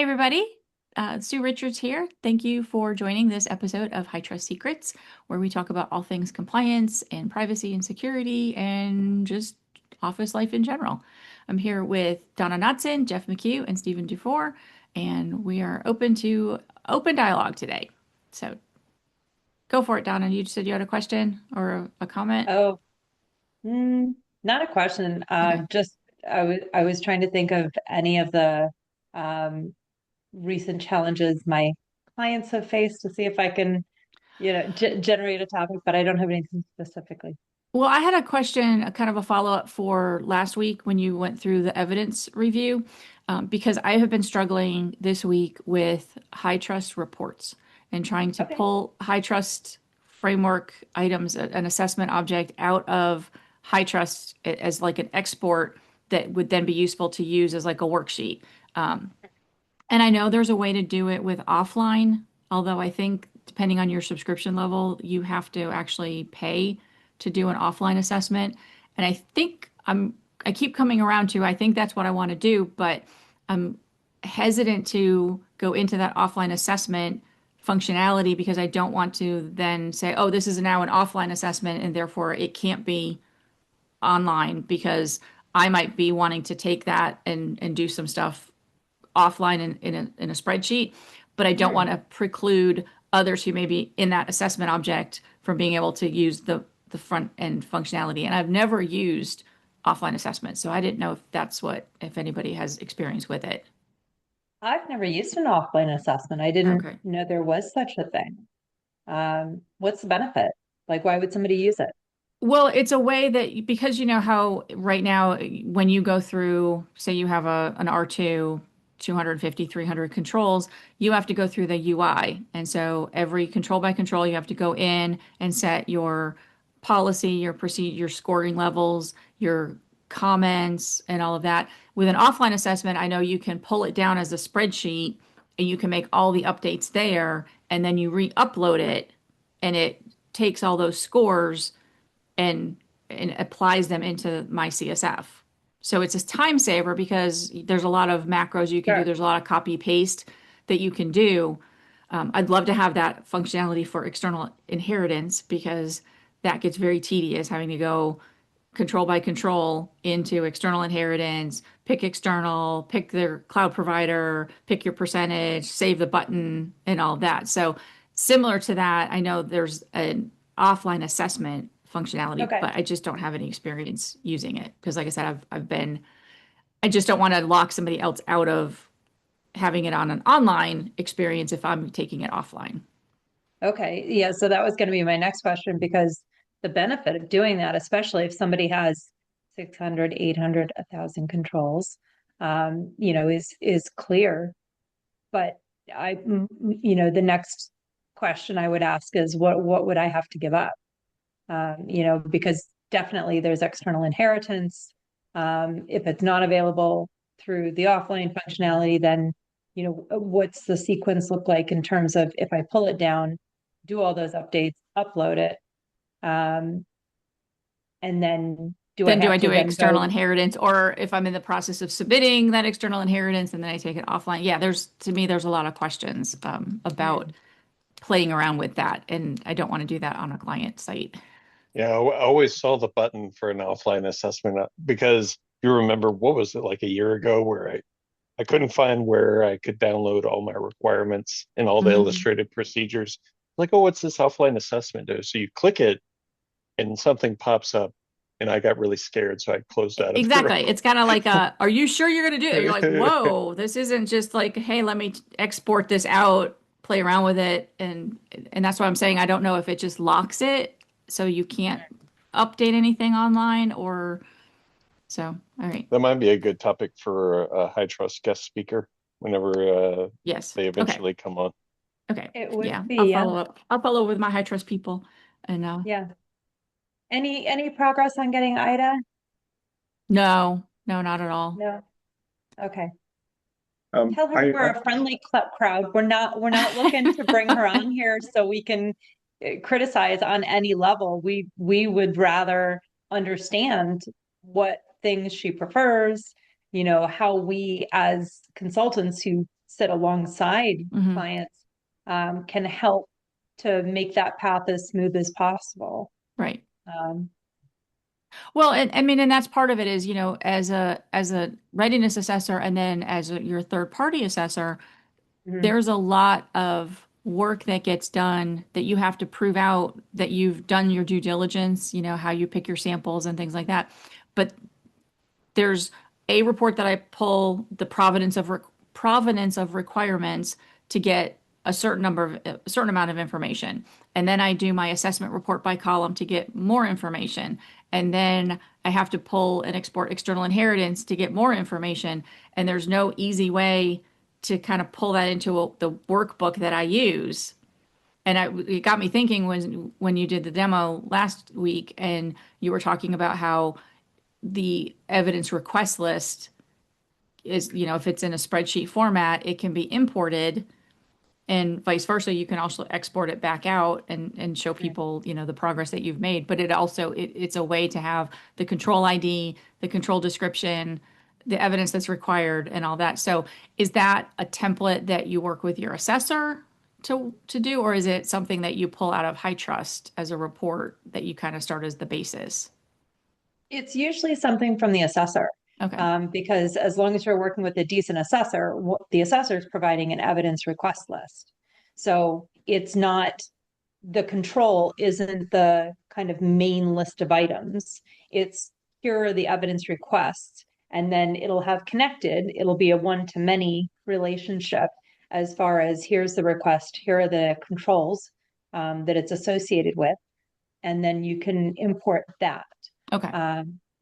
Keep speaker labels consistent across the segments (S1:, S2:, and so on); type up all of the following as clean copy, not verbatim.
S1: Hey everybody, Sue Richards here. Thank you for joining this episode of HITRUST Secrets, where we talk about all things compliance and privacy and security and just office life in general. I'm here with Donna Knudsen, Jeff McHugh, and Stephen Dufour, and we are open to open dialogue today. So go for it, Donna. You said you had a question or a comment?
S2: Oh, not a question.
S1: Okay.
S2: Just I was trying to think of any of the um, recent challenges my clients have faced to see if I can, generate a topic, but I don't have anything specifically.
S1: Well, I had a question, a kind of a follow-up for last week when you went through the evidence review, because I have been struggling this week with high trust reports and trying to
S2: Okay.
S1: pull high trust framework items, an assessment object out of high trust as like an export that would then be useful to use as like a worksheet. Um, and I know there's a way to do it with offline, although I think depending on your subscription level, you have to actually pay to do an offline assessment. And I keep coming around to I think that's what I want to do, but I'm hesitant to go into that offline assessment functionality because I don't want to then say, oh, this is now an offline assessment and therefore it can't be online because I might be wanting to take that and do some stuff offline in a spreadsheet, but I don't want
S2: Hmm.
S1: to preclude others who may be in that assessment object from being able to use the front end functionality. And I've never used offline assessment, so I didn't know if anybody has experience with it.
S2: I've never used an offline assessment. I didn't
S1: Okay.
S2: know there was such a thing. What's the benefit? Like, why would somebody use it?
S1: Well, it's a way that because you know how right now when you go through, say you have an R2, 250, 300 controls, you have to go through the UI. And so every control by control, you have to go in and set your policy, your procedure, your scoring levels, your comments, and all of that. With an offline assessment, I know you can pull it down as a spreadsheet and you can make all the updates there, and then you re-upload it and it takes all those scores and and applies them into my CSF. So it's a time saver because there's a lot of macros you can do.
S2: Sure.
S1: There's a lot of copy paste that you can do. I'd love to have that functionality for external inheritance because that gets very tedious having to go control by control into external inheritance, pick external, pick their cloud provider, pick your percentage, save the button, and all of that. So similar to that, I know there's an offline assessment functionality,
S2: Okay.
S1: but I just don't have any experience using it because, like I said, I just don't want to lock somebody else out of having it on an online experience if I'm taking it offline.
S2: Okay. Yeah. So that was going to be my next question because the benefit of doing that, especially if somebody has 600, 800, 1,000 controls, is clear. But the next question I would ask is what would I have to give up? Because definitely there's external inheritance. If it's not available through the offline functionality, then what's the sequence look like in terms of if I pull it down, do all those updates, upload it, um, and then do I
S1: Then do
S2: have
S1: I
S2: to
S1: do
S2: then
S1: external
S2: go?
S1: inheritance, or if I'm in the process of submitting that external inheritance and then I take it offline? Yeah, to me, there's a lot of questions about
S2: Hmm.
S1: playing around with that, and I don't want to do that on a client site.
S3: Yeah, I always saw the button for an offline assessment because you remember what was it like a year ago where I couldn't find where I could download all my requirements and all the
S1: Mhm.
S3: illustrated procedures. Like, oh, what's this offline assessment do? So you click it and something pops up, and I got really scared, so I closed out of the
S1: Exactly. It's kind of like are you sure you're going to do it? You're like,
S3: room.
S1: whoa, this isn't just like, hey, let me export this out, play around with it, and that's why I'm saying I don't know if it just locks it so you can't update anything online or so. All right.
S3: That might be a good topic for a high trust guest speaker whenever
S1: Yes.
S3: they
S1: Okay.
S3: eventually come on.
S1: Okay.
S2: It would
S1: Yeah. I'll
S2: be, yeah,
S1: follow up. I'll follow up with my high trust people. And
S2: yeah. Any progress on getting Ida?
S1: no, no, not at all.
S2: No. Okay.
S4: Um,
S2: Tell her
S4: I,
S2: we're
S4: I
S2: a friendly crowd. We're not looking to bring her on here so we can criticize on any level. We would rather understand what things she prefers, how we as consultants who sit alongside
S1: Mhm.
S2: clients, can help to make that path as smooth as possible.
S1: Right.
S2: Um,
S1: Well, and I mean, and that's part of it is, as a readiness assessor and then as your third party assessor,
S2: mhm,
S1: there's a lot of work that gets done that you have to prove out that you've done your due diligence, how you pick your samples and things like that. But there's a report that I pull the provenance of requirements to get a certain amount of information. And then I do my assessment report by column to get more information. And then I have to pull and export external inheritance to get more information. And there's no easy way to kind of pull that into the workbook that I use. And it got me thinking when you did the demo last week and you were talking about how the evidence request list is, if it's in a spreadsheet format, it can be imported and vice versa. You can also export it back out and show
S2: right.
S1: people, the progress that you've made. But it's a way to have the control ID, the control description, the evidence that's required and all that. So is that a template that you work with your assessor to do, or is it something that you pull out of HITRUST as a report that you kind of start as the basis?
S2: It's usually something from the assessor,
S1: Okay.
S2: because as long as you're working with a decent assessor, the assessor is providing an evidence request list. So it's not, the control isn't the kind of main list of items. It's, here are the evidence requests, and then it'll have connected, it'll be a one-to-many relationship as far as here's the request, here are the controls that it's associated with, and then you can import that.
S1: Okay.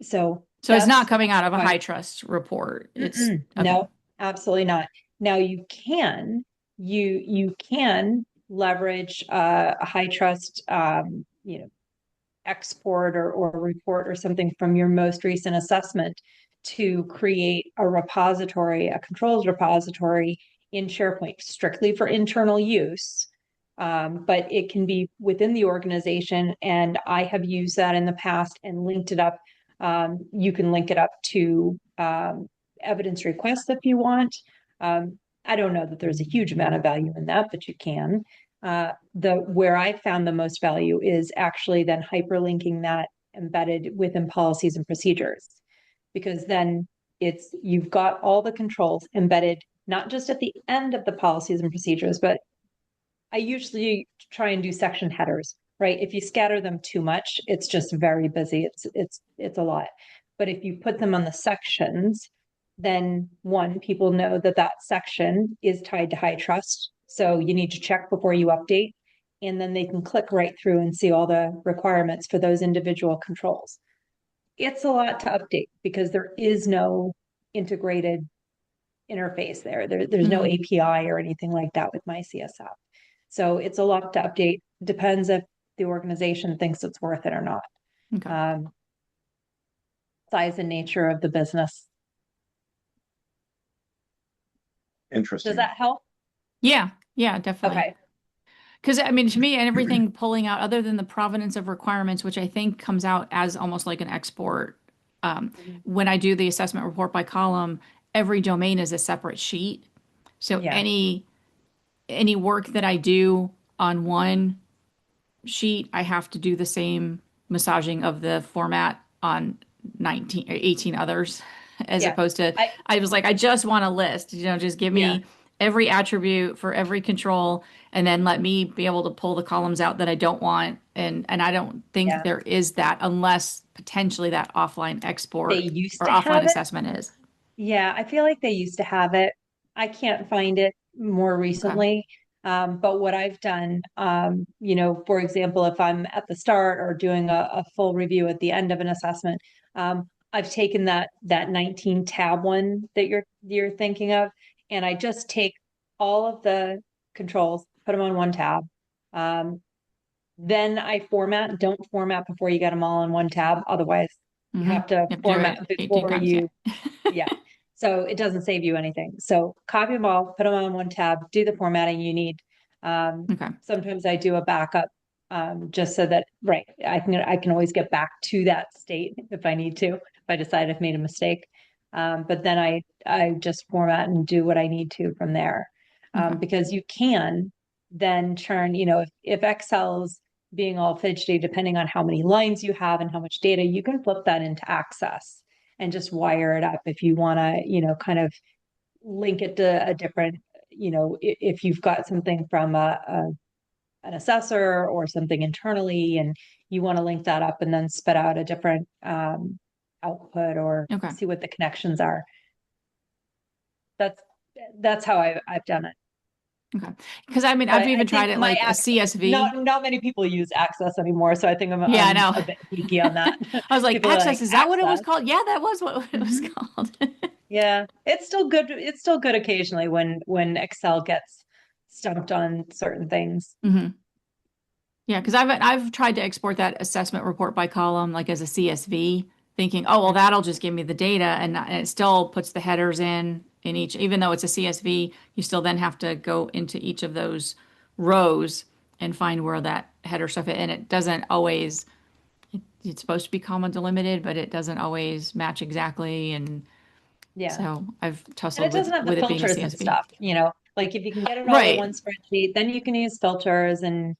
S2: So
S1: So it's not
S2: that's
S1: coming out of a
S2: why,
S1: HITRUST report. It's okay.
S2: no, absolutely not. Now you can leverage a HITRUST export or report or something from your most recent assessment to create a repository, a controls repository in SharePoint strictly for internal use. But it can be within the organization, and I have used that in the past and linked it up. You can link it up to evidence requests if you want. I don't know that there's a huge amount of value in that, but you can. Where I found the most value is actually then hyperlinking that embedded within policies and procedures, because then you've got all the controls embedded, not just at the end of the policies and procedures, but I usually try and do section headers, right? If you scatter them too much, it's just very busy. It's a lot. But if you put them on the sections, then one, people know that that section is tied to HITRUST. So you need to check before you update, and then they can click right through and see all the requirements for those individual controls. It's a lot to update because there is no integrated interface there. There's no
S1: Mhm.
S2: API or anything like that with MyCSF. So it's a lot to update. Depends if the organization thinks it's worth it or not.
S1: Okay.
S2: Um, Size and nature of the business. Does
S4: Interesting.
S2: that help?
S1: Yeah. Yeah, definitely.
S2: Okay.
S1: Because I mean, to me, and everything pulling out, other than the provenance of requirements, which I think comes out as almost like an export.
S2: Mhm.
S1: When I do the assessment report by column, every domain is a separate sheet. So
S2: Yeah.
S1: any work that I do on one sheet, I have to do the same massaging of the format on 19 or 18 others, as
S2: Yeah.
S1: opposed to,
S2: I,
S1: I was like, I just want a list, just give
S2: yeah.
S1: me every attribute for every control, and then let me be able to pull the columns out that I don't want. And I don't think
S2: Yeah.
S1: there is that unless potentially that offline
S2: They
S1: export
S2: used
S1: or
S2: to
S1: offline
S2: have it.
S1: assessment is.
S2: Yeah, I feel like they used to have it. I can't find it more
S1: Okay.
S2: recently. But what I've done, for example, if I'm at the start or doing a full review at the end of an assessment, I've taken that 19 tab one that you're thinking of, and I just take all of the controls, put them on one tab. Um, then I format. Don't format before you get them all on one tab. Otherwise, you
S1: Mm-hmm.
S2: have to
S1: You have to do
S2: format
S1: it 18
S2: before
S1: times. Yeah.
S2: you, yeah. So it doesn't save you anything. So copy them all, put them on one tab, do the formatting you need.
S1: Okay.
S2: Sometimes I do a backup, just so that, right, I can always get back to that state if I need to, if I decide I've made a mistake. But then I just format and do what I need to from there.
S1: Okay.
S2: Because you can then turn, if Excel's being all fidgety, depending on how many lines you have and how much data, you can flip that into Access and just wire it up if you want to, kind of link it to a different, if you've got something from an assessor or something internally and you want to link that up and then spit out a different output or
S1: Okay.
S2: see what the connections are. That's that's how I've done it.
S1: Okay. Because I mean,
S2: But
S1: I've
S2: I
S1: even tried
S2: think
S1: it
S2: my
S1: like a CSV.
S2: not many people use Access anymore, so I think
S1: Yeah, I
S2: I'm
S1: know.
S2: a bit geeky on that.
S1: I was like,
S2: People are like
S1: Access, is that what it was
S2: Access.
S1: called? Yeah, that was what it was
S2: Hmm.
S1: called.
S2: Yeah, it's still good. It's still good occasionally when Excel gets stumped on certain things.
S1: Hmm. Yeah, because I've tried to export that assessment report by column like as a CSV, thinking, oh well, that'll just give me the data, and it still puts the headers in each. Even though it's a CSV, you still then have to go into each of those rows and find where that header stuff is, and it doesn't always. It's supposed to be comma delimited, but it doesn't always match exactly, and
S2: Yeah.
S1: so I've
S2: And
S1: tussled
S2: it doesn't have the
S1: with it being a
S2: filters and
S1: CSV.
S2: stuff, like if you can get it all in
S1: Right.
S2: one spreadsheet, then you can use filters and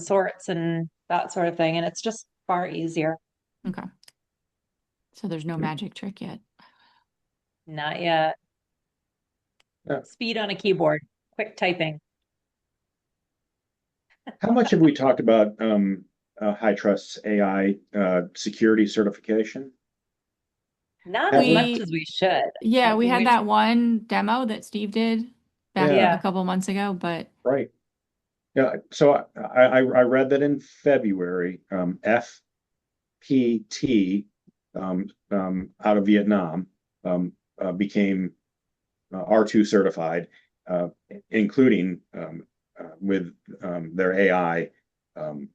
S2: sorts and that sort of thing. And it's just far easier.
S1: Okay. So there's no magic trick yet.
S2: Not yet.
S4: Yeah.
S2: Speed on a keyboard, quick typing.
S4: How much have we talked about HITRUST AI security certification?
S2: Not
S4: Have
S2: as
S4: we?
S2: much
S1: We
S2: as we should.
S1: Yeah,
S2: I
S1: we
S2: think
S1: had
S2: we
S1: that
S2: should.
S1: one demo that Steve did back
S4: Yeah,
S1: a
S2: Yeah.
S1: couple months ago, but
S4: right. Yeah. So I read that in February, FPT out of Vietnam became R2 certified, uh, including with their AI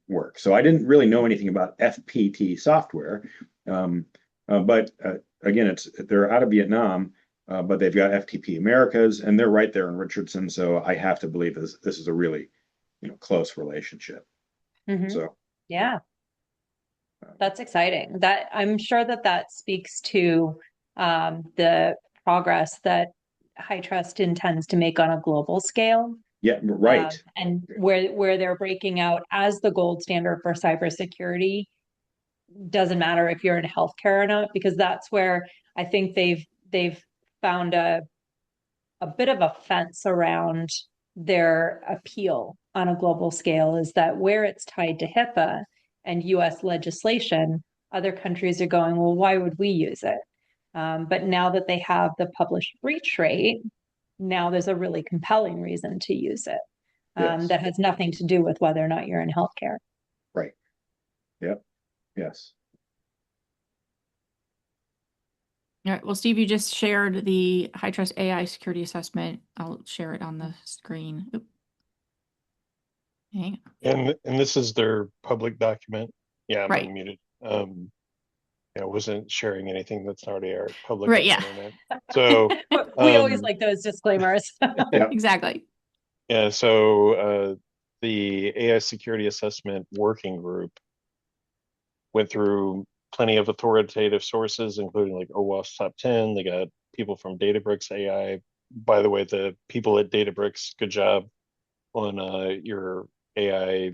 S4: work. So I didn't really know anything about FPT software, but again, they're out of Vietnam, but they've got FTP Americas, and they're right there in Richardson. So I have to believe this is a really close relationship.
S2: Mhm.
S4: So
S2: Yeah, that's exciting. That I'm sure that speaks to the progress that High Trust intends to make on a global scale.
S4: yeah, right.
S2: And where they're breaking out as the gold standard for cybersecurity. Doesn't matter if you're in healthcare or not, because that's where I think they've found a bit of a fence around their appeal on a global scale, is that where it's tied to HIPAA and US legislation, other countries are going, well, why would we use it? But now that they have the published breach rate, now there's a really compelling reason to use it,
S4: Yes.
S2: that has nothing to do with whether or not you're in healthcare.
S4: Right. Yep. Yes.
S1: all right. Well, Steve, you just shared the High Trust AI security assessment. I'll share it on the screen. Oop. Hang on.
S3: And this is their public document. Yeah, I'm
S1: Right.
S3: unmuted. Yeah, I wasn't sharing anything that's already public
S1: Right.
S3: on the
S1: Yeah.
S3: internet. So,
S2: We always
S3: um,
S2: like those disclaimers.
S4: Yeah.
S1: Exactly.
S3: yeah, so the AI security assessment working group went through plenty of authoritative sources, including like OWASP top 10. They got people from Databricks AI. By the way, the people at Databricks, good job on your AI,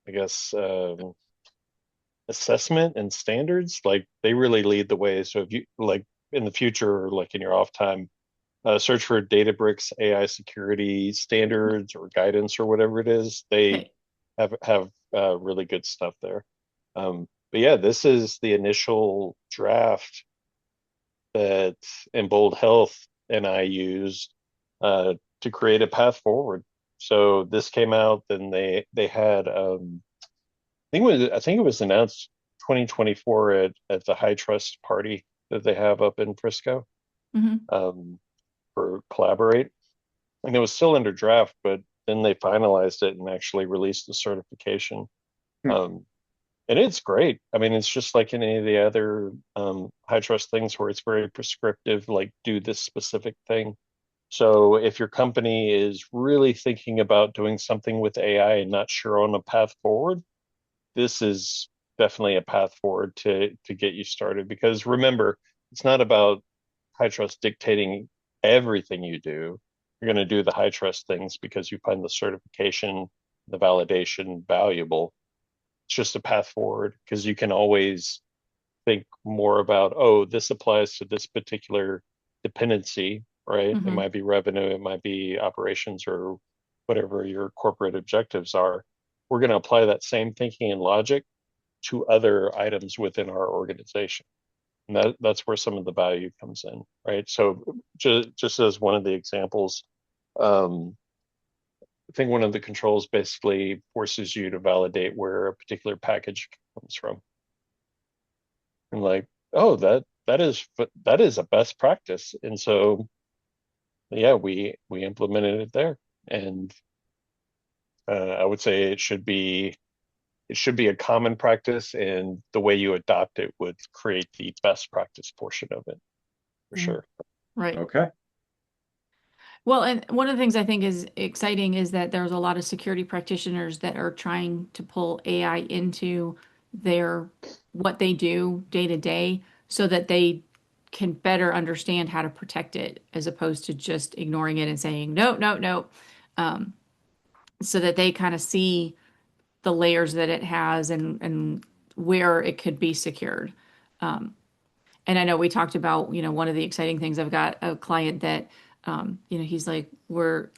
S3: I guess, assessment and standards. Like they really lead the way. So if you like in the future, or like in your off time, search for Databricks AI security standards or guidance or whatever it is. They
S1: Okay.
S3: have really good stuff there. But yeah, this is the initial draft that in Bold Health and I used to create a path forward. So this came out, then they had I think it was announced 2024 at the High Trust party that they have up in Frisco
S1: Hmm.
S3: um, for Collaborate, and it was still under draft, but then they finalized it and actually released the certification.
S4: Hmm.
S3: And it's great. I mean, it's just like in any of the other high trust things where it's very prescriptive, like do this specific thing. So if your company is really thinking about doing something with AI and not sure on a path forward, this is definitely a path forward to get you started. Because remember, it's not about high trust dictating everything you do. You're going to do the high trust things because you find the certification, the validation valuable. It's just a path forward because you can always think more about, oh, this applies to this particular dependency, right? It
S1: Hmm.
S3: might be revenue, it might be operations, or whatever your corporate objectives are. We're going to apply that same thinking and logic to other items within our organization. And that's where some of the value comes in, right? So just as one of the examples, um, I think one of the controls basically forces you to validate where a particular package comes from. And like, oh, that is a best practice. And so yeah, we implemented it there. And I would say it should be a common practice, and the way you adopt it would create the best practice portion of it for
S2: Mm.
S3: sure.
S1: Right.
S4: Okay.
S1: Well, and one of the things I think is exciting is that there's a lot of security practitioners that are trying to pull AI into their what they do day to day so that they can better understand how to protect it as opposed to just ignoring it and saying no, no, no. Um, so that they kind of see the layers that it has and where it could be secured. Um, and I know we talked about, one of the exciting things, I've got a client that, he's like, we're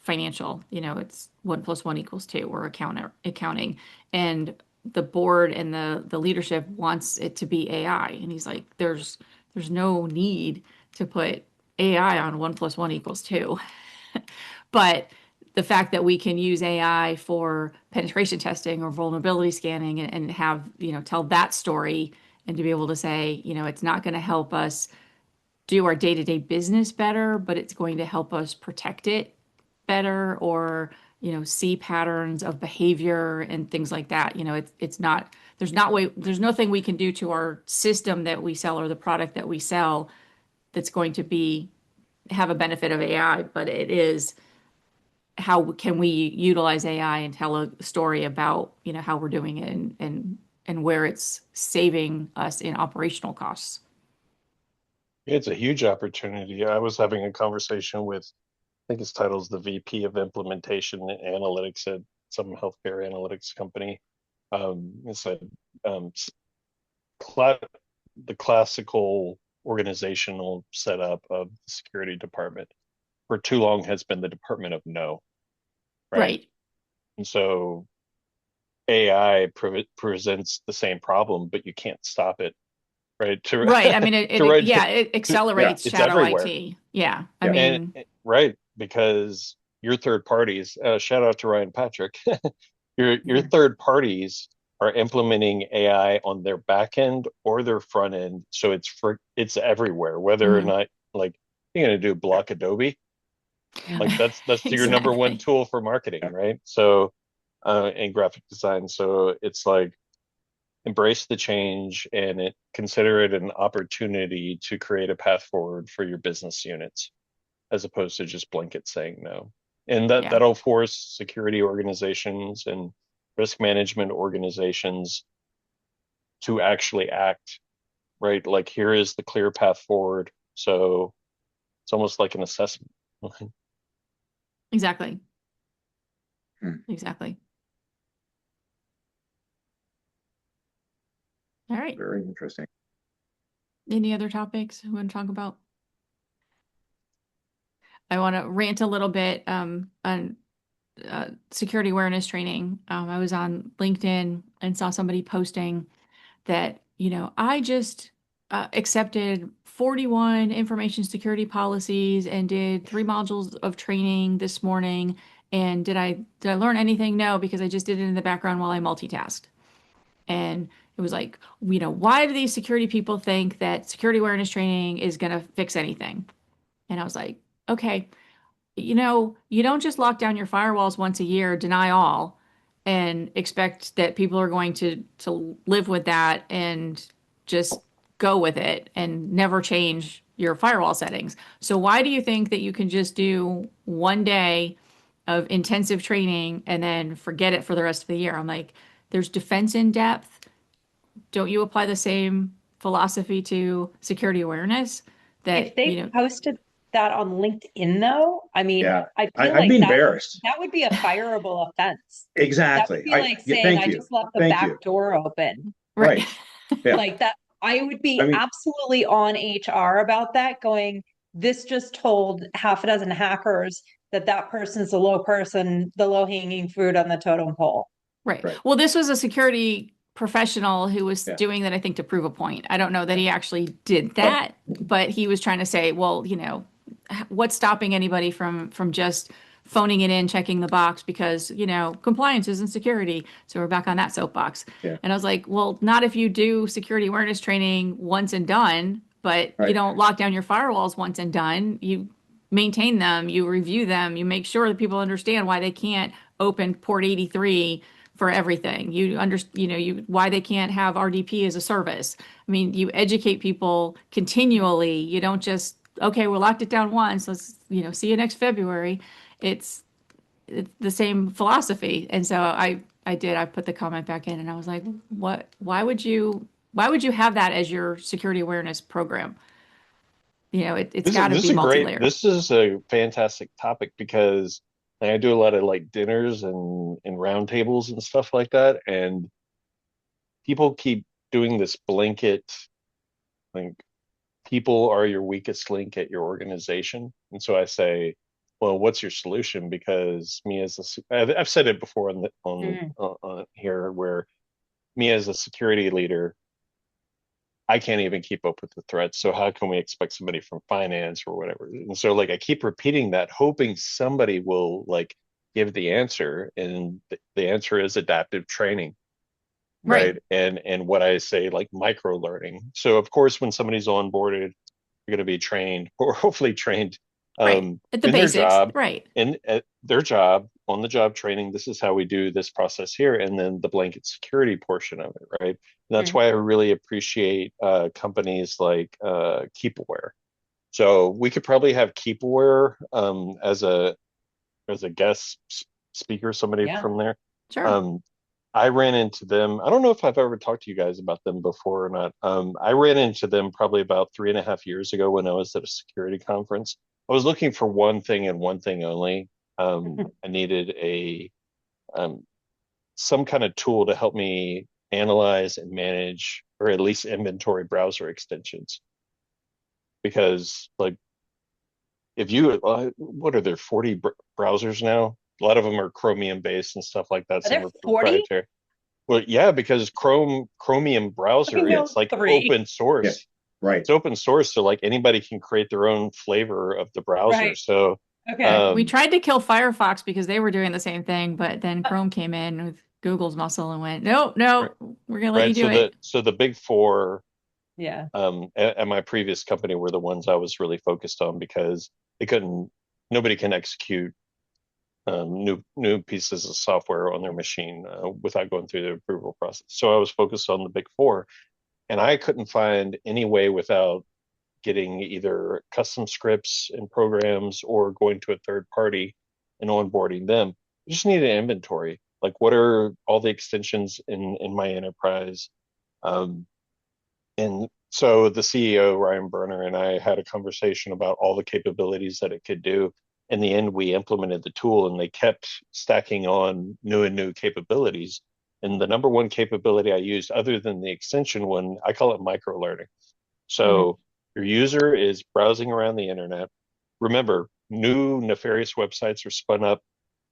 S1: financial, it's 1 + 1 = 2. We're accounting. And the board and the leadership wants it to be AI. And he's like, there's no need to put AI on 1 + 1 = 2. But the fact that we can use AI for penetration testing or vulnerability scanning and have, tell that story and to be able to say, it's not going to help us do our day-to-day business better, but it's going to help us protect it better or, see patterns of behavior and things like that. It's not, there's nothing we can do to our system that we sell or the product that we sell that's going to have a benefit of AI, but it is how can we utilize AI and tell a story about, how we're doing it and where it's saving us in operational costs.
S3: It's a huge opportunity. I was having a conversation with, I think his title is the VP of Implementation and Analytics at some healthcare analytics company. It said um, cla the classical organizational setup of the security department for too long has been the department of no, right?
S1: Right.
S3: And so AI presents the same problem, but you can't stop it, right?
S1: Right. I mean,
S3: To right,
S1: yeah, it
S4: Yeah.
S1: accelerates
S3: it's
S1: shadow
S3: everywhere.
S1: IT. Yeah. I
S4: Yeah.
S1: mean,
S3: Right, because your third parties, shout out to Ryan Patrick, your third parties are implementing AI on their back end or their front end, so it's everywhere. Whether or
S1: mhm,
S3: not like you're gonna do block Adobe, like that's your number one
S1: exactly.
S3: tool for marketing,
S4: Yeah.
S3: right? So, and graphic design. So it's like embrace the change and consider it an opportunity to create a path forward for your business units as opposed to just blanket saying no. And
S1: Yeah.
S3: that'll force security organizations and risk management organizations to actually act, right? Like here is the clear path forward. So it's almost like an assessment.
S1: Exactly.
S4: Hmm.
S1: Exactly. All right.
S4: Very interesting.
S1: Any other topics we want to talk about? I want to rant a little bit on security awareness training. I was on LinkedIn and saw somebody posting that, I just accepted 41 information security policies and did 3 modules of training this morning. And did I learn anything? No, because I just did it in the background while I multitasked. And it was like, why do these security people think that security awareness training is going to fix anything? And I was like, okay, you don't just lock down your firewalls once a year, deny all, and expect that people are going to live with that and just go with it and never change your firewall settings. So why do you think that you can just do 1 day of intensive training and then forget it for the rest of the year? I'm like, there's defense in depth. Don't you apply the same philosophy to security awareness? that,
S2: If they posted that on LinkedIn though, I mean,
S4: Yeah.
S2: I feel
S4: I'd
S2: like
S4: be embarrassed.
S2: that would be a fireable offense. That would
S4: Exactly.
S2: be like
S4: Yeah,
S2: saying
S4: thank
S2: I
S4: you.
S2: just left the
S4: Thank you.
S2: back door open.
S1: right.
S4: Right. Yeah.
S2: Like that, I would
S4: I
S2: be
S4: mean,
S2: absolutely on HR about that, going, this just told half a dozen hackers that that person's the low person, the low hanging fruit on the totem pole.
S1: Right.
S4: right.
S1: Well, this was a security professional who was
S4: Yeah.
S1: doing that, I think, to prove a point. I don't know that he actually did that, but he was trying to say, well, what's stopping anybody from just phoning it in, checking the box because, compliance isn't security. So we're back on that soapbox.
S4: Yeah.
S1: And I was like, well, not if you do security awareness training once and done, but you
S4: Right.
S1: don't lock down your firewalls once and done. You maintain them, you review them, you make sure that people understand why they can't open port 83 for everything. Why they can't have RDP as a service. I mean, you educate people continually. You don't just, okay, we locked it down once. Let's, see you next February. It's the same philosophy. And so I put the comment back in and I was like, why would you have that as your security awareness program? It's
S3: This is
S1: got to
S3: this is
S1: be
S3: a great.
S1: multi-layered.
S3: This is a fantastic topic because I do a lot of like dinners and roundtables and stuff like that, and people keep doing this blanket like people are your weakest link at your organization, and so I say, well, what's your solution? Because me as I've said it before on here where me as a security leader, I can't even keep up with the threats. So how can we expect somebody from finance or whatever? And so like I keep repeating that, hoping somebody will like give the answer. And the answer is adaptive training,
S1: Right.
S3: right? And what I say, like micro learning. So of course, when somebody's onboarded, you're going to be trained or hopefully trained
S1: Right. At the
S3: in their
S1: basics.
S3: job,
S1: Right.
S3: in their job on the job training. This is how we do this process here, and then the blanket security portion of it, right? And that's why I really appreciate companies like KeepAware. So we could probably have KeepAware as a guest speaker, somebody
S2: Yeah.
S3: from there.
S1: Sure.
S3: I ran into them. I don't know if I've ever talked to you guys about them before or not. I ran into them probably about 3.5 years ago when I was at a security conference. I was looking for one thing and one thing only. I needed um, some kind of tool to help me analyze and manage, or at least inventory browser extensions. Because, like, if you, what are there, 40 browsers now? A lot of them are Chromium based and stuff like that.
S2: Are
S3: Some
S2: there
S3: are
S2: 40?
S3: proprietary. Well, yeah, because Chromium
S2: I
S3: browser,
S2: know
S3: it's like
S2: 3.
S3: open
S4: Yeah.
S3: source.
S4: Right.
S3: It's open source, so like anybody can create their own flavor of the browser.
S2: Right.
S3: So,
S2: Okay.
S1: We tried to kill Firefox because they were doing the same thing, but then Chrome came in with Google's muscle and went, no,
S3: right,
S1: no, we're gonna let you
S3: right.
S1: do it.
S3: So the big four
S2: Yeah.
S3: at my previous company were the ones I was really focused on because they couldn't, nobody can execute new pieces of software on their machine without going through the approval process. So I was focused on the big four, and I couldn't find any way without getting either custom scripts and programs or going to a third party and onboarding them. I just needed an inventory. Like, what are all the extensions in my enterprise? Um, and so the CEO, Ryan Berner, and I had a conversation about all the capabilities that it could do. In the end, we implemented the tool and they kept stacking on new and new capabilities. And the number one capability I used, other than the extension one, I call it micro learning. So your user is browsing around the internet. Remember, new nefarious websites are spun up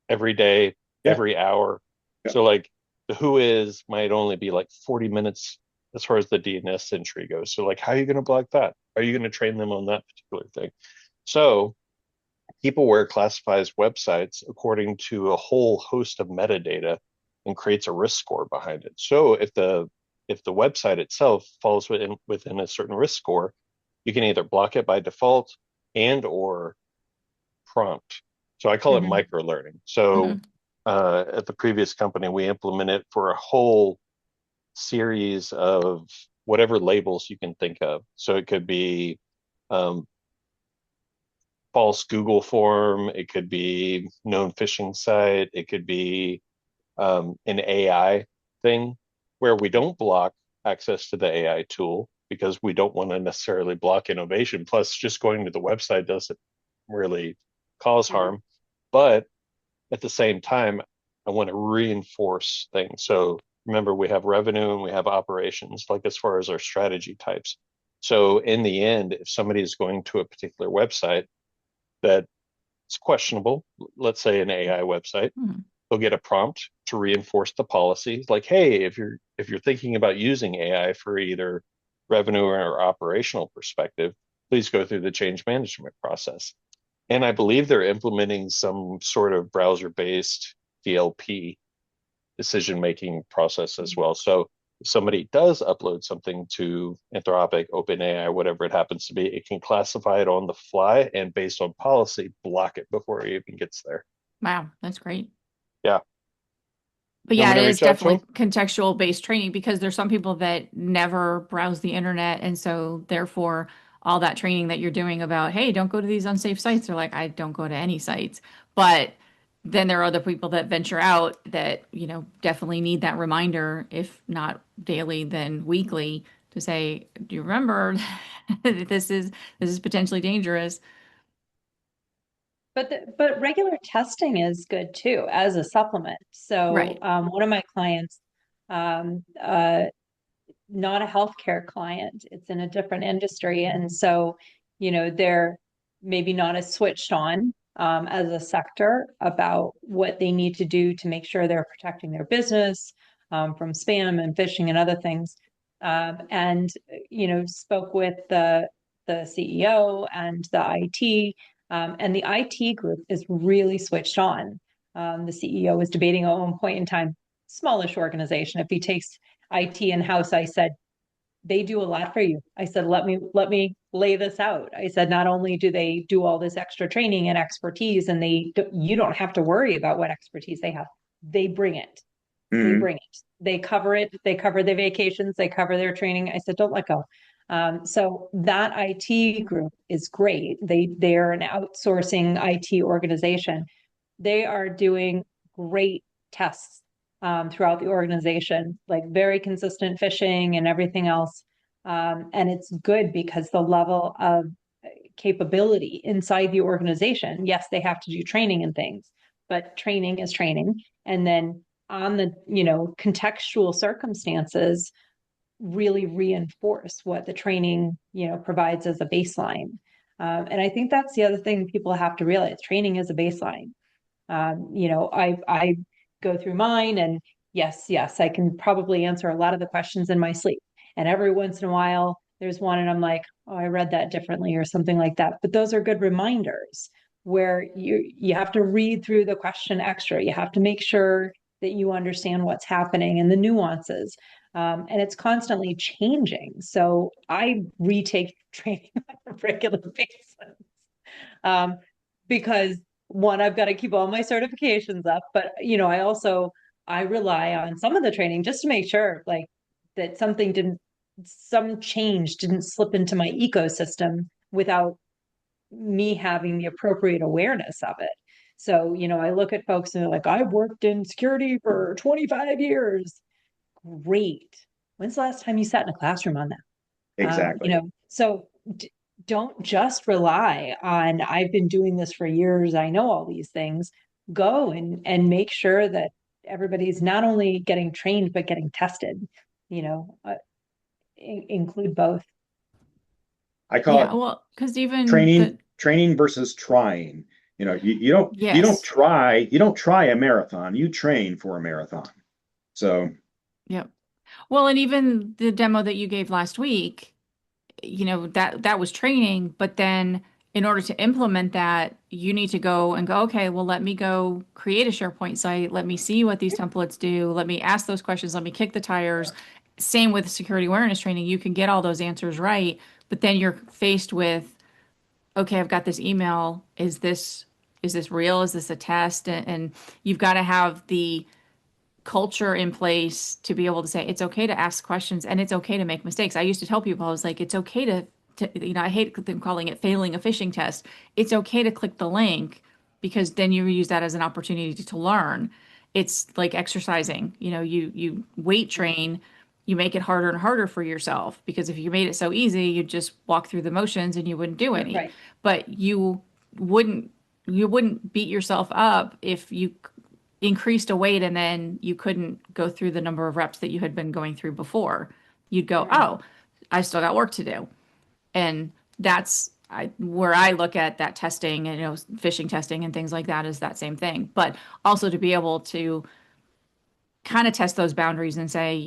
S3: every day,
S4: Yeah.
S3: every hour.
S4: Yeah.
S3: So like the who is might only be like 40 minutes as far as the DNS entry goes. So like how are you going to block that? Are you going to train them on that particular thing? So KeepAware classifies websites according to a whole host of metadata and creates a risk score behind it. So if the website itself falls within a certain risk score, you can either block it by default and or prompt. So I call it micro learning. So at the previous company, we implemented for a whole series of whatever labels you can think of. So it could be um, false Google form, it could be known phishing site, it could be an AI thing where we don't block access to the AI tool, because we don't want to necessarily block innovation. Plus, just going to the website doesn't really cause harm. But at the same time, I want to reinforce things. So remember, we have revenue and we have operations, like as far as our strategy types. So in the end, if somebody is going to a particular website that is questionable, let's say an AI website, they'll get a prompt to reinforce the policy. Like, hey, if you're thinking about using AI for either revenue or operational perspective, please go through the change management process. And I believe they're implementing some sort of browser-based DLP decision-making process as well. So if somebody does upload something to Anthropic, OpenAI, whatever it happens to be, it can classify it on the fly and based on policy, block it before it even gets there.
S1: Wow, that's great.
S3: Yeah.
S1: But
S3: You
S1: yeah,
S3: want me
S1: it
S3: to
S1: is
S3: reach out to
S1: definitely contextual based training because there's some people that never browse the internet. And so therefore all that training that you're doing about, hey, don't go to these unsafe sites. They're like, I don't go to any sites. But then there are other people that venture out that, you know, definitely need that reminder, if not daily, then weekly, to say, do you remember that this is potentially dangerous?
S2: But regular testing is good too as a supplement. So
S1: Right.
S2: one of my clients, um, uh, not a healthcare client, it's in a different industry, and so they're maybe not as switched on as a sector about what they need to do to make sure they're protecting their business from spam and phishing and other things. And spoke with the CEO and the IT. And the IT group is really switched on. The CEO was debating at one point in time, smallish organization. If he takes IT in-house, I said, they do a lot for you. I said, let me lay this out. I said, not only do they do all this extra training and expertise, and you don't have to worry about what expertise they have. They bring it. They bring it. They cover it. They cover their vacations. They cover their training. I said, don't let go. So that IT group is great. They are an outsourcing IT organization. They are doing great tests throughout the organization, like very consistent phishing and everything else. And it's good because the level of capability inside the organization, yes, they have to do training and things, but training is training. And then on the, contextual circumstances, really reinforce what the training, provides as a baseline. And I think that's the other thing people have to realize. Training is a baseline. I go through mine, and yes, I can probably answer a lot of the questions in my sleep. And every once in a while, there's one, and I'm like, oh, I read that differently or something like that. But those are good reminders where you have to read through the question extra. You have to make sure that you understand what's happening and the nuances. And it's constantly changing. So I retake training on a regular basis because one, I've got to keep all my certifications up, but I rely on some of the training just to make sure like that some change didn't slip into my ecosystem without me having the appropriate awareness of it. So, I look at folks and they're like, I've worked in security for 25 years. Great. When's the last time you sat in a classroom on that?
S4: Exactly.
S2: So don't just rely on, I've been doing this for years, I know all these things. Go and make sure that everybody's not only getting trained, but getting tested, include both.
S4: I call
S1: Yeah,
S4: it
S1: well, because even
S4: training versus trying. You don't
S1: yes.
S4: try a marathon, you train for a marathon. So
S1: Yep. Well, and even the demo that you gave last week, that was training, but then in order to implement that, you need to go, okay, well, let me go create a SharePoint site. Let me see what these templates do. Let me ask those questions. Let me kick the tires. Same with security awareness training. You can get all those answers right, but then you're faced with, okay, I've got this email. Is this real? Is this a test? And you've got to have the culture in place to be able to say it's okay to ask questions and it's okay to make mistakes. I used to tell people, I was like, it's okay to I hate them calling it failing a phishing test. It's okay to click the link because then you use that as an opportunity to learn. It's like exercising, you weight train you make it harder and harder for yourself, because if you made it so easy, you'd just walk through the motions and you wouldn't do any.
S2: Right.
S1: But wouldn't you wouldn't beat yourself up if you increased a weight and then you couldn't go through the number of reps that you had been going through before. You'd go, oh, I still got work to do. And that's where I look at that testing and, phishing testing and things like that is that same thing. But also to be able to kind of test those boundaries and say,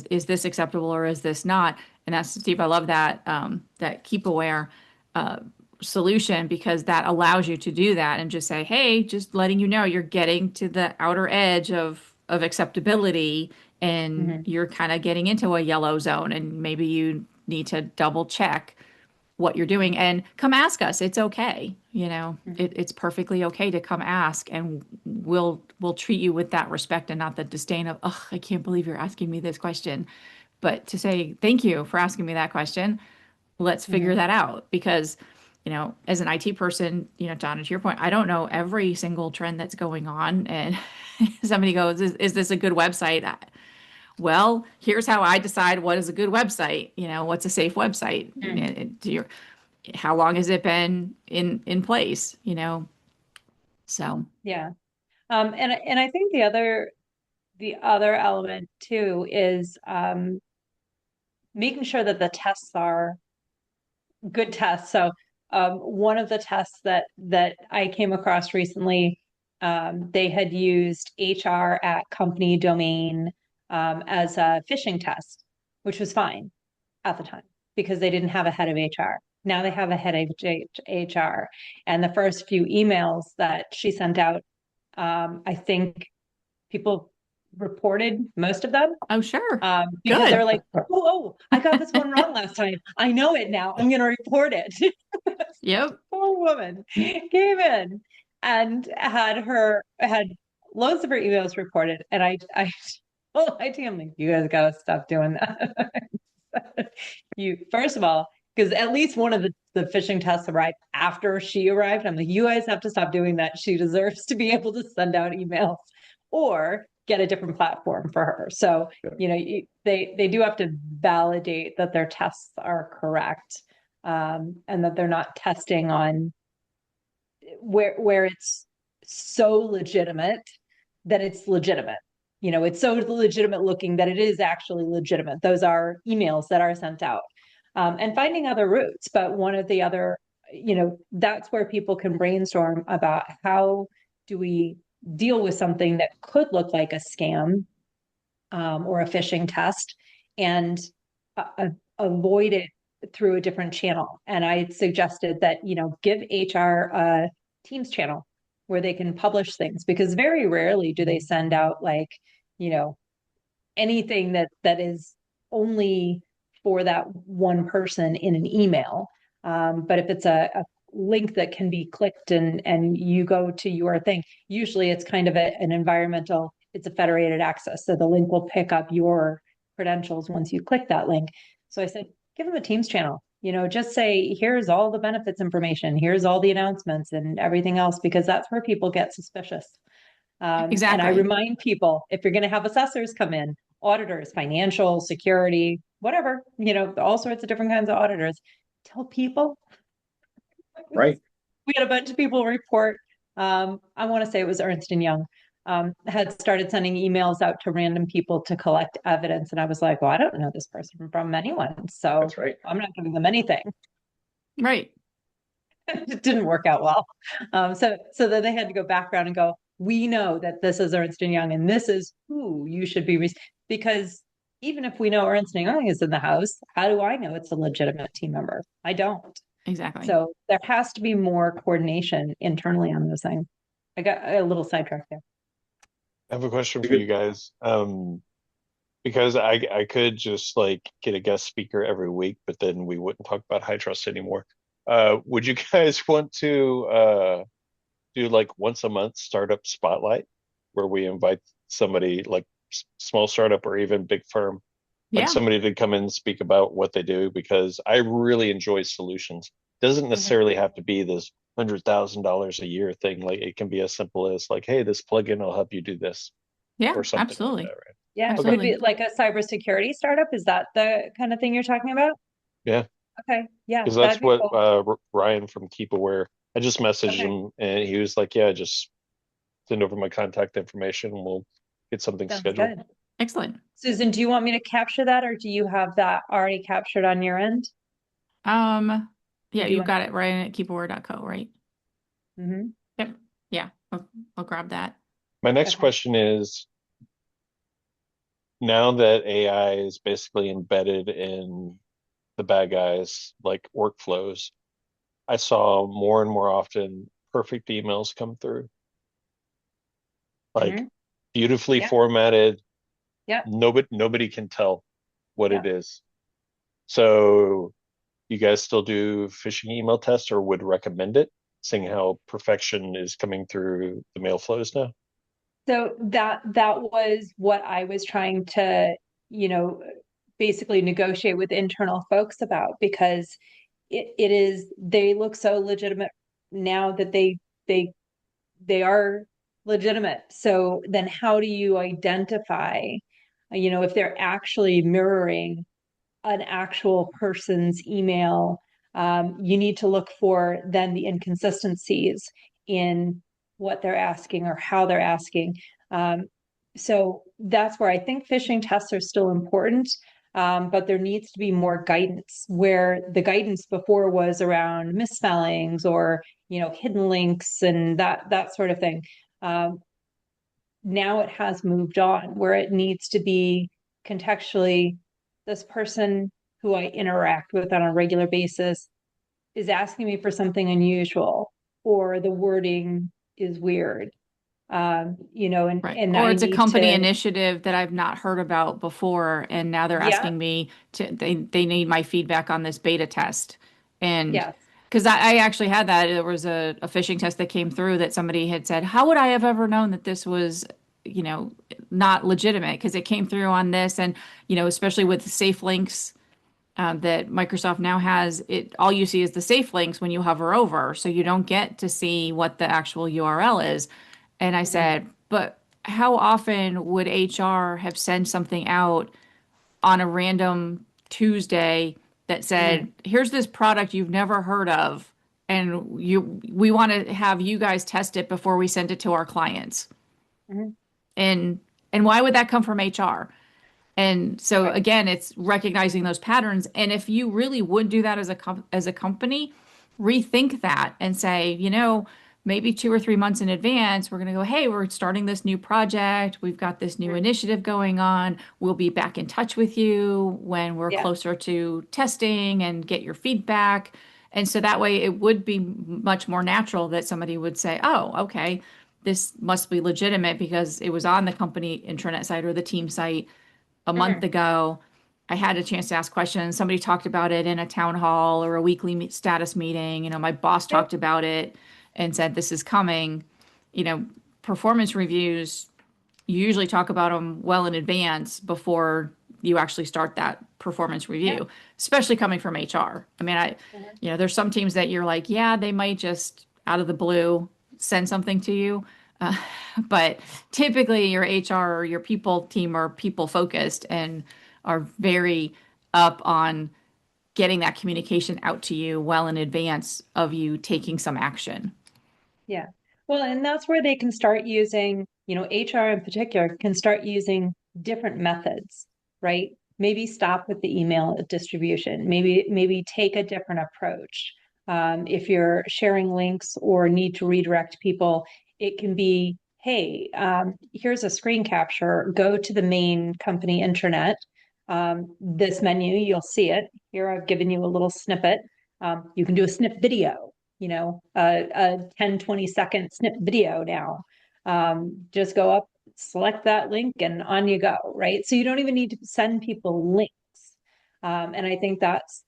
S1: is this acceptable or is this not? And that's, Steve, I love that, that keep aware solution, because that allows you to do that and just say, hey, just letting you know you're getting to the outer edge of acceptability, and you're kind of getting into a yellow zone, and maybe you need to double check what you're doing and come ask us. It's okay. It's perfectly okay to come ask, and we'll treat you with that respect and not the disdain of, oh, I can't believe you're asking me this question, but to say, thank you for asking me that question. Let's figure that out, because as an IT person, Donna, to your point, I don't know every single trend that's going on. And somebody goes, is this a good website? Well, here's how I decide what is a good website. What's a safe website? How long has it been in place? So
S2: Yeah. And I think the other element too is making sure that the tests are good tests. So one of the tests that I came across recently, they had used HR at company domain as a phishing test, which was fine at the time because they didn't have a head of HR. Now they have a head of HR. And the first few emails that she sent out, I think people reported most of them.
S1: Oh, sure.
S2: Because
S1: Good.
S2: they're like, oh, I got this one wrong last time. I know it now. I'm going to report it.
S1: Yep.
S2: Poor woman came in and had loads of her emails reported. And I told my team, like, you guys got to stop doing that. First of all, because at least one of the phishing tests arrived after she arrived. I'm like, you guys have to stop doing that. She deserves to be able to send out emails or get a different platform for her. So, they do have to validate that their tests are correct, and that they're not testing on where it's so legitimate that it's legitimate. It's so legitimate looking that it is actually legitimate. Those are emails that are sent out, and finding other routes. But one of the other, that's where people can brainstorm about how do we deal with something that could look like a scam or a phishing test, and avoid it through a different channel. And I suggested that, give HR a Teams channel where they can publish things, because very rarely do they send out anything that is only for that one person in an email. But if it's a link that can be clicked and you go to your thing, usually it's kind of an environmental, it's a federated access. So the link will pick up your credentials once you click that link. So I said, give them a Teams channel, just say, here's all the benefits information, here's all the announcements and everything else, because that's where people get suspicious.
S1: Exactly.
S2: And I remind people, if you're going to have assessors come in, auditors, financial, security, whatever, all sorts of different kinds of auditors, tell people.
S4: Right.
S2: We had a bunch of people report. I want to say it was Ernst & Young, had started sending emails out to random people to collect evidence. And I was like, well, I don't know this person from anyone. So
S4: That's right.
S2: I'm not giving them anything.
S1: Right.
S2: It didn't work out well. So then they had to go back around and go, we know that this is Ernst & Young and this is who you should be, because even if we know Ernst & Young is in the house, how do I know it's a legitimate team member? I don't.
S1: Exactly.
S2: So there has to be more coordination internally on those things. I got a little sidetracked there.
S3: I have a question for you guys. Because I could just get a guest speaker every week, but then we wouldn't talk about HITRUST anymore. Would you guys want to do once a month startup spotlight, where we invite somebody small startup or even big firm, somebody to come in and speak about what they do? Because I really enjoy solutions. Doesn't necessarily have to be this $100,000 a year thing. It can be as simple as hey, this plugin will help you do this.
S1: Yeah,
S3: or something
S1: absolutely.
S3: like that, right?
S2: Yeah, it could
S1: Absolutely.
S2: be like a cybersecurity startup. Is that the kind of thing you're talking about?
S3: Yeah,
S2: Okay, yeah,
S3: because
S2: that'd
S3: that's
S2: be
S3: what
S2: cool.
S3: Ryan from Keep Aware. I just messaged
S2: Okay,
S3: him and he was like, "Yeah, just send over my contact information and we'll get something
S2: sounds
S3: scheduled."
S2: good.
S1: Excellent.
S2: Susan, do you want me to capture that or do you have that already captured on your end?
S1: Yeah,
S2: Or do you
S1: you've
S2: want?
S1: got it right at keepaware.co, right?
S2: Mhm.
S1: Yep. Yeah, I'll grab that.
S3: My next
S2: Okay.
S3: question is, now that AI is basically embedded in the bad guys like workflows, I saw more and more often perfect emails come through, like
S2: Mhm.
S3: beautifully
S2: Yeah,
S3: formatted.
S2: yeah,
S3: Nobody can tell what
S2: yeah.
S3: it is. So you guys still do phishing email tests or would recommend it, seeing how perfection is coming through the mail flows now?
S2: So that was what I was trying to, you know, basically negotiate with internal folks about because it is they look so legitimate now that they they are legitimate. So then how do you identify, if they're actually mirroring an actual person's email? You need to look for then the inconsistencies in what they're asking or how they're asking. Um, so that's where I think phishing tests are still important. But there needs to be more guidance where the guidance before was around misspellings or hidden links and that sort of thing. Um, Now it has moved on where it needs to be contextually this person who I interact with on a regular basis is asking me for something unusual or the wording is weird.
S1: Right.
S2: And
S1: Or
S2: I
S1: it's a
S2: need
S1: company
S2: to,
S1: initiative that I've not heard about before, and now they're
S2: yeah,
S1: asking me they need my feedback on this beta test. And
S2: yes,
S1: because I actually had that, there was a phishing test that came through that somebody had said, how would I have ever known that this was, you know, not legitimate? Because it came through on this, and, especially with safe links that Microsoft now has, it all you see is the safe links when you hover over, so you don't get to see what the actual URL is. And I
S2: mhm,
S1: said, but how often would HR have sent something out on a random Tuesday that
S2: mhm,
S1: said, here's this product you've never heard of, and we want to have you guys test it before we send it to our clients.
S2: mhm.
S1: And why would that come from HR? And so
S2: Right.
S1: again, it's recognizing those patterns. And if you really would do that as as a company, rethink that and say, maybe 2 or 3 months in advance, we're going to go, hey, we're starting this new project. We've got this new
S2: Mhm.
S1: initiative going on. We'll be back in touch with you when we're
S2: Yeah.
S1: closer to testing and get your feedback. And so that way it would be much more natural that somebody would say, oh, okay, this must be legitimate because it was on the company intranet site or the team site a month
S2: Mhm.
S1: ago. I had a chance to ask questions. Somebody talked about it in a town hall or a weekly status meeting. My boss
S2: Yep.
S1: talked about it and said, this is coming. You know, Performance reviews, you usually talk about them well in advance before you actually start that performance
S2: Yeah.
S1: review, especially coming from HR. I mean,
S2: Mhm.
S1: there's some teams that you're like, yeah, they might just out of the blue send something to you. Uh, but typically your HR or your people team are people focused and are very up on getting that communication out to you well in advance of you taking some action.
S2: Yeah. Well, and that's where they can start using, HR in particular can start using different methods, right? Maybe stop with the email distribution. Maybe take a different approach. If you're sharing links or need to redirect people, it can be, hey, here's a screen capture. Go to the main company intranet. This menu, you'll see it. Here, I've given you a little snippet. You can do a snip video, a 10-20 second snip video now. Just go up, select that link, and on you go, right? So you don't even need to send people links. And I think that's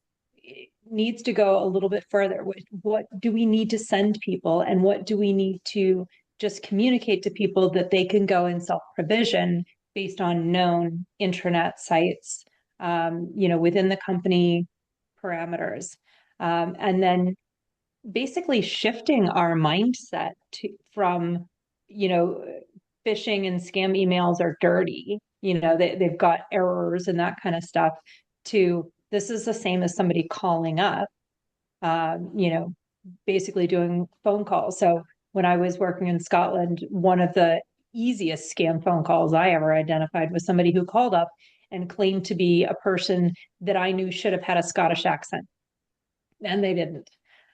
S2: needs to go a little bit further. What do we need to send people, and what do we need to just communicate to people that they can go and self-provision based on known intranet sites, within the company parameters. And then basically shifting our mindset from, you know, phishing and scam emails are dirty they've got errors and that kind of stuff, to this is the same as somebody calling up, basically doing phone calls. So when I was working in Scotland, one of the easiest scam phone calls I ever identified was somebody who called up and claimed to be a person that I knew should have had a Scottish accent, and they didn't.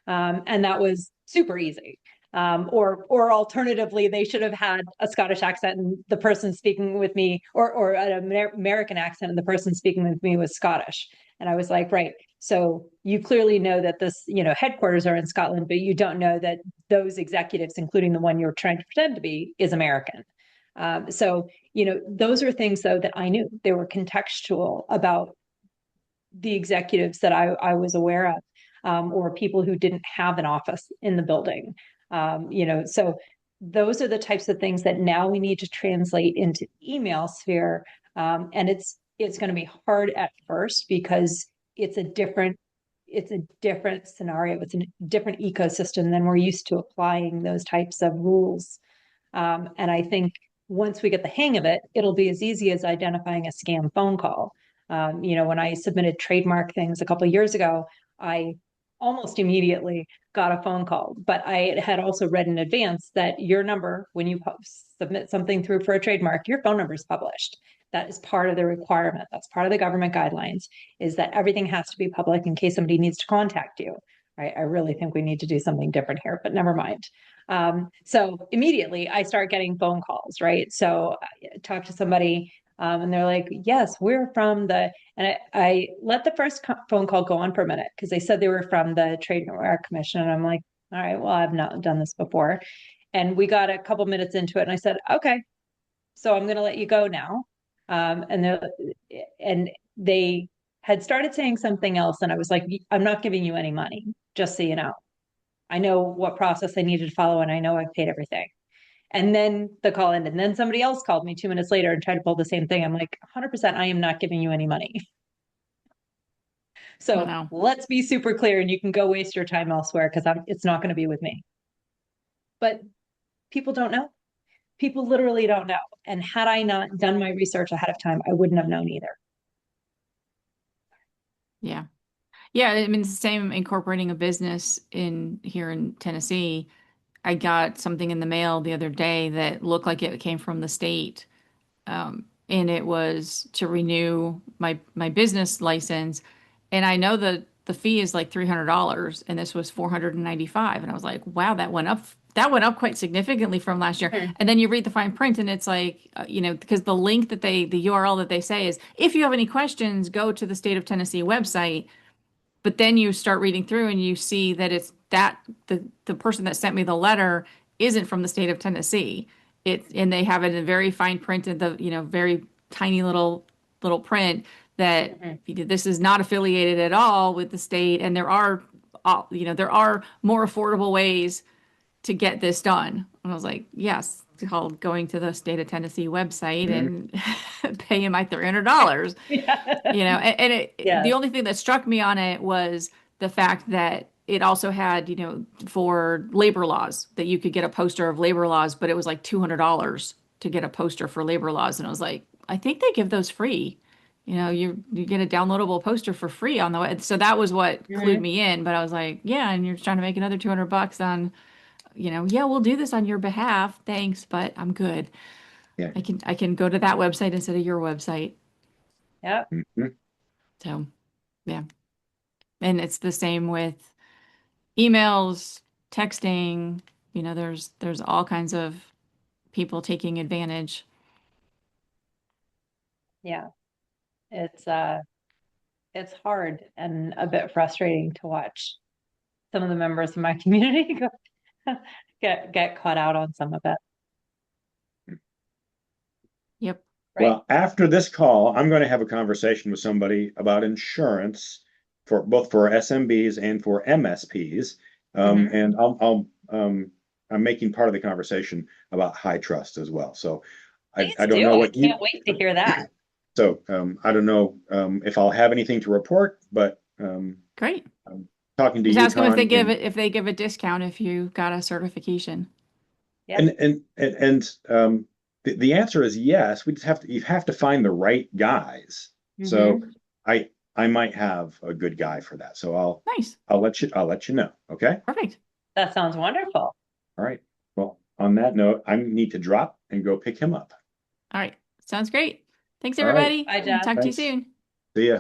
S2: And that was super easy. Or alternatively, they should have had a Scottish accent and the person speaking with me, or an American accent and the person speaking with me was Scottish. And I was like, right. So you clearly know that this, headquarters are in Scotland, but you don't know that those executives, including the one you're trying to pretend to be, is American. Those are things though that I knew. They were contextual about the executives that I was aware of, or people who didn't have an office in the building. So those are the types of things that now we need to translate into email sphere. And it's going to be hard at first because it's a different scenario. It's a different ecosystem than we're used to applying those types of rules. And I think once we get the hang of it, it'll be as easy as identifying a scam phone call. When I submitted trademark things a couple of years ago, I almost immediately got a phone call, but I had also read in advance that your number, when you submit something through for a trademark, your phone number is published. That is part of the requirement. That's part of the government guidelines, is that everything has to be public in case somebody needs to contact you. Right? I really think we need to do something different here, but never mind. So immediately I start getting phone calls, right? So I talk to somebody, and they're like, yes, we're from and I let the first phone call go on for a minute because they said they were from the Trademark Commission. And I'm like, all right, well, I've not done this before. And we got a couple minutes into it and I said, okay, so I'm going to let you go now. And they had started saying something else. And I was like, I'm not giving you any money, just so you know. I know what process I needed to follow and I know I've paid everything. And then the call ended. And then somebody else called me 2 minutes later and tried to pull the same thing. I'm like, 100%, I am not giving you any money. So
S1: Wow.
S2: let's be super clear, and you can go waste your time elsewhere because it's not going to be with me. But people don't know. People literally don't know. And had I not done my research ahead of time, I wouldn't have known either.
S1: Yeah. Yeah, I mean, it's the same incorporating a business here in Tennessee. I got something in the mail the other day that looked like it came from the state. And it was to renew my business license. And I know the fee is like $300 and this was $495. And I was like, wow, that went up. That went up quite significantly from last year.
S2: Hmm.
S1: And then you read the fine print and it's like, because the link the URL that they say is, if you have any questions, go to the State of Tennessee website. But then you start reading through and you see that the person that sent me the letter isn't from the state of Tennessee. And they have it in very fine print in the, very tiny little print that this is not affiliated at all with the state. And there are more affordable ways to get this done. And I was like, yes, it's called going to the state of Tennessee website and paying my $300.
S2: Yeah. Yeah.
S1: The only thing that struck me on it was the fact that it also had, for labor laws, that you could get a poster of labor laws, but it was like $200 to get a poster for labor laws. And I was like, I think they give those free. You get a downloadable poster for free on the web. So that was what clued me in. But I was like, yeah, and you're trying to make another $200 on, yeah, we'll do this on your behalf. Thanks, but I'm good.
S4: Yeah.
S1: I can go to that website instead of your website.
S2: Yeah.
S4: Mhm.
S1: So, yeah. And it's the same with emails, texting, there's all kinds of people taking advantage.
S2: Yeah. It's hard and a bit frustrating to watch some of the members of my community get caught out on some of it.
S1: Yep.
S2: Right.
S4: Well, after this call, I'm going to have a conversation with somebody about insurance for both for SMBs and for MSPs. And I'm making part of the conversation about HITRUST as well. So I don't know what
S2: I can't wait to hear that.
S4: So I don't know if I'll have anything to report, but
S1: Great.
S4: I'm talking to
S1: Just ask them if
S4: Yukon
S1: they give a discount if you got a certification.
S2: Yeah.
S4: and the answer is yes. We just have to, you have to find the right guys. So I might have a good guy for that. So
S1: Nice.
S4: I'll let you know. Okay.
S1: Perfect.
S2: That sounds wonderful.
S4: All right. Well, on that note, I need to drop and go pick him up.
S1: All right. Sounds great. Thanks,
S4: All right.
S1: everybody.
S2: Bye, Jeff.
S1: Talk to you
S4: Thanks.
S1: soon.
S4: See ya.